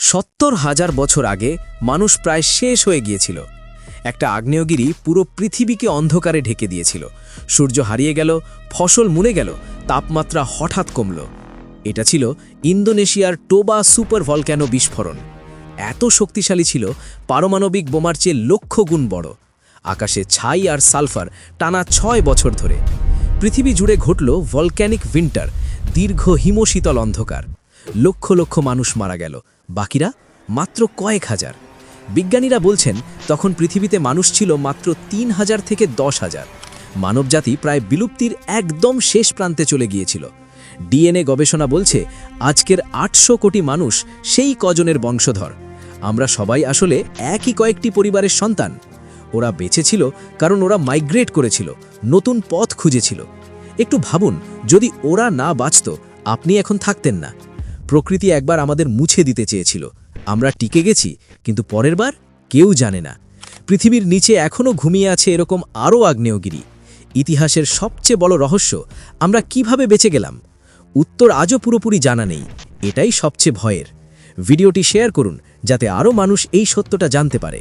৭০,০০০ বছর আগে মানুষ প্রায় শেষ হয়ে গিয়েছিল। একটা আগ্নেয়গিরি পুরো পৃথিবীকে অন্ধকারে ঢেকে দিয়েছিল। সূর্য হারিয়ে গেল, ফসল মুড়ে গেল, তাপমাত্রা হঠাৎ কমল। এটা ছিল ইন্দোনেশিয়ার টোবা সুপার ভলক্যানো বিস্ফোরণ। এত শক্তিশালী ছিল, পারমাণবিক বোমার চেয়ে লক্ষ গুণ বড়। আকাশে ছাই আর সালফার টানা ৬ বছর ধরে। পৃথিবী জুড়ে ঘটল ভলক্যানিক উইন্টার, দীর্ঘ হিমশীতল অন্ধকার। লক্ষ লক্ষ মানুষ মারা গেল, বাকিরা মাত্র কয়েক হাজার। বিজ্ঞানীরা বলছেন তখন পৃথিবীতে মানুষ ছিল মাত্র ৩,০০০ থেকে ১০,০০০। মানবজাতি প্রায় বিলুপ্তির একদম শেষ প্রান্তে চলে গিয়েছিল। ডিএনএ গবেষণা বলছে আজকের ৮০০ কোটি মানুষ সেই কজনের বংশধর। আমরা সবাই আসলে একই কয়েকটি পরিবারের সন্তান। ওরা বেঁচে ছিল কারণ ওরা মাইগ্রেট করেছিল, নতুন পথ খুঁজেছিল। একটু ভাবুন, যদি ওরা না বাঁচত, আপনি এখন থাকতেন না। প্রকৃতি একবার আমাদের মুছে দিতে চেয়েছিল, আমরা টিকে গেছি, কিন্তু পরের বার কেউ জানে না। পৃথিবীর নিচে এখনও ঘুমিয়ে আছে এরকম আরও আগ্নেয়গিরি। ইতিহাসের সবচেয়ে বড় রহস্য, আমরা কিভাবে বেঁচে গেলাম? উত্তর আজও পুরোপুরি জানা নেই। এটাই সবচেয়ে ভয়ের। ভিডিওটি শেয়ার করুন যাতে আরও মানুষ এই সত্যটা জানতে পারে।